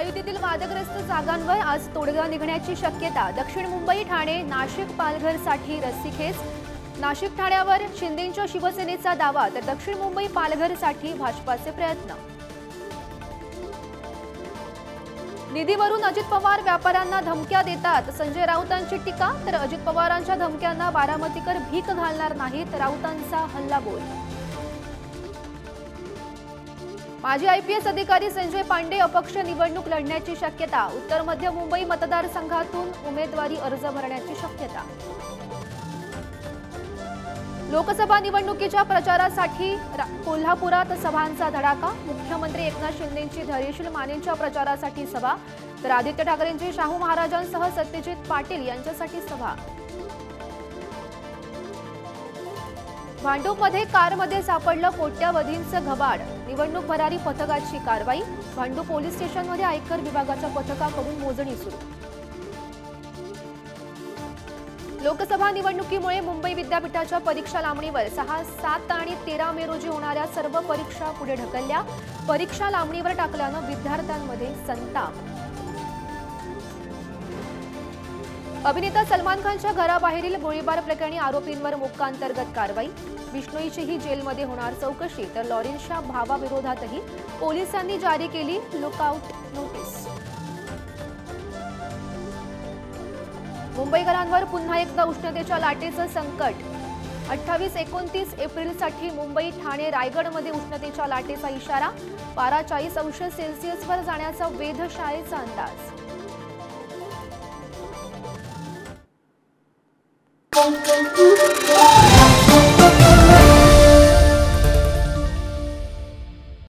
महायुतीतील वादग्रस्त जागांवर आज तोडगा निघण्याची शक्यता। दक्षिण मुंबई, ठाणे, नाशिक, पालघरसाठी रस्सीखेच। नाशिक ठाण्यावर शिंदेंच्या शिवसेनेचा दावा, तर दक्षिण मुंबई, पालघरसाठी भाजपाचे प्रयत्न। निधीवरून अजित पवार व्यापाऱ्यांना धमक्या देतात, संजय राऊतांची टीका। तर अजित पवारांच्या धमक्यांना बारामतीकर भीक घालणार नाहीत, राऊतांचा हल्लाबोल। माजी आयपीएस अधिकारी संजय पांडे अपक्ष निवडणूक लढण्याची शक्यता। उत्तर मध्य मुंबई मतदारसंघातून उमेदवारी अर्ज भरण्याची शक्यता। लोकसभा निवडणुकीच्या प्रचारासाठी कोल्हापुरात सभांचा धडाका। मुख्यमंत्री एकनाथ शिंदेंची धैर्यशील मानेंच्या प्रचारासाठी सभा, तर आदित्य ठाकरेंची शाहू महाराजांसह सत्यजित पाटील यांच्यासाठी सभा। भांडूपमध्ये कारमध्ये सापडलं कोट्यावधींचं घबाड, निवडणूक भरारी पथकाची कारवाई। भांडूप पोलीस स्टेशनमध्ये आयकर विभागाच्या पथकाकडून मोजणी सुरू। लोकसभा निवडणुकीमुळे मुंबई विद्यापीठाच्या परीक्षा लांबणीवर 6, 7 आणि 13 मे रोजी होणाऱ्या सर्व परीक्षा पुढे ढकलल्या। परीक्षा लांबणीवर टाकल्यानं विद्यार्थ्यांमध्ये संताप। अभिनेता सलमान खानच्या घराबाहेरील गोळीबार प्रकरणी आरोपींवर मोक्कांतर्गत कारवाई। बिश्नोईचीही जेलमध्ये होणार चौकशी, तर लॉरेन्सच्या भावाविरोधातही पोलिसांनी जारी केली लुकआउट नोटीस। मुंबईकरांवर पुन्हा एकदा उष्णतेच्या लाटेचं संकट। 28-29 एप्रिलसाठी मुंबई, ठाणे, रायगडमध्ये उष्णतेच्या लाटेचा इशारा। पारा 40 अंश सेल्सिअसवर जाण्याचा वेधशाळेचा अंदाज।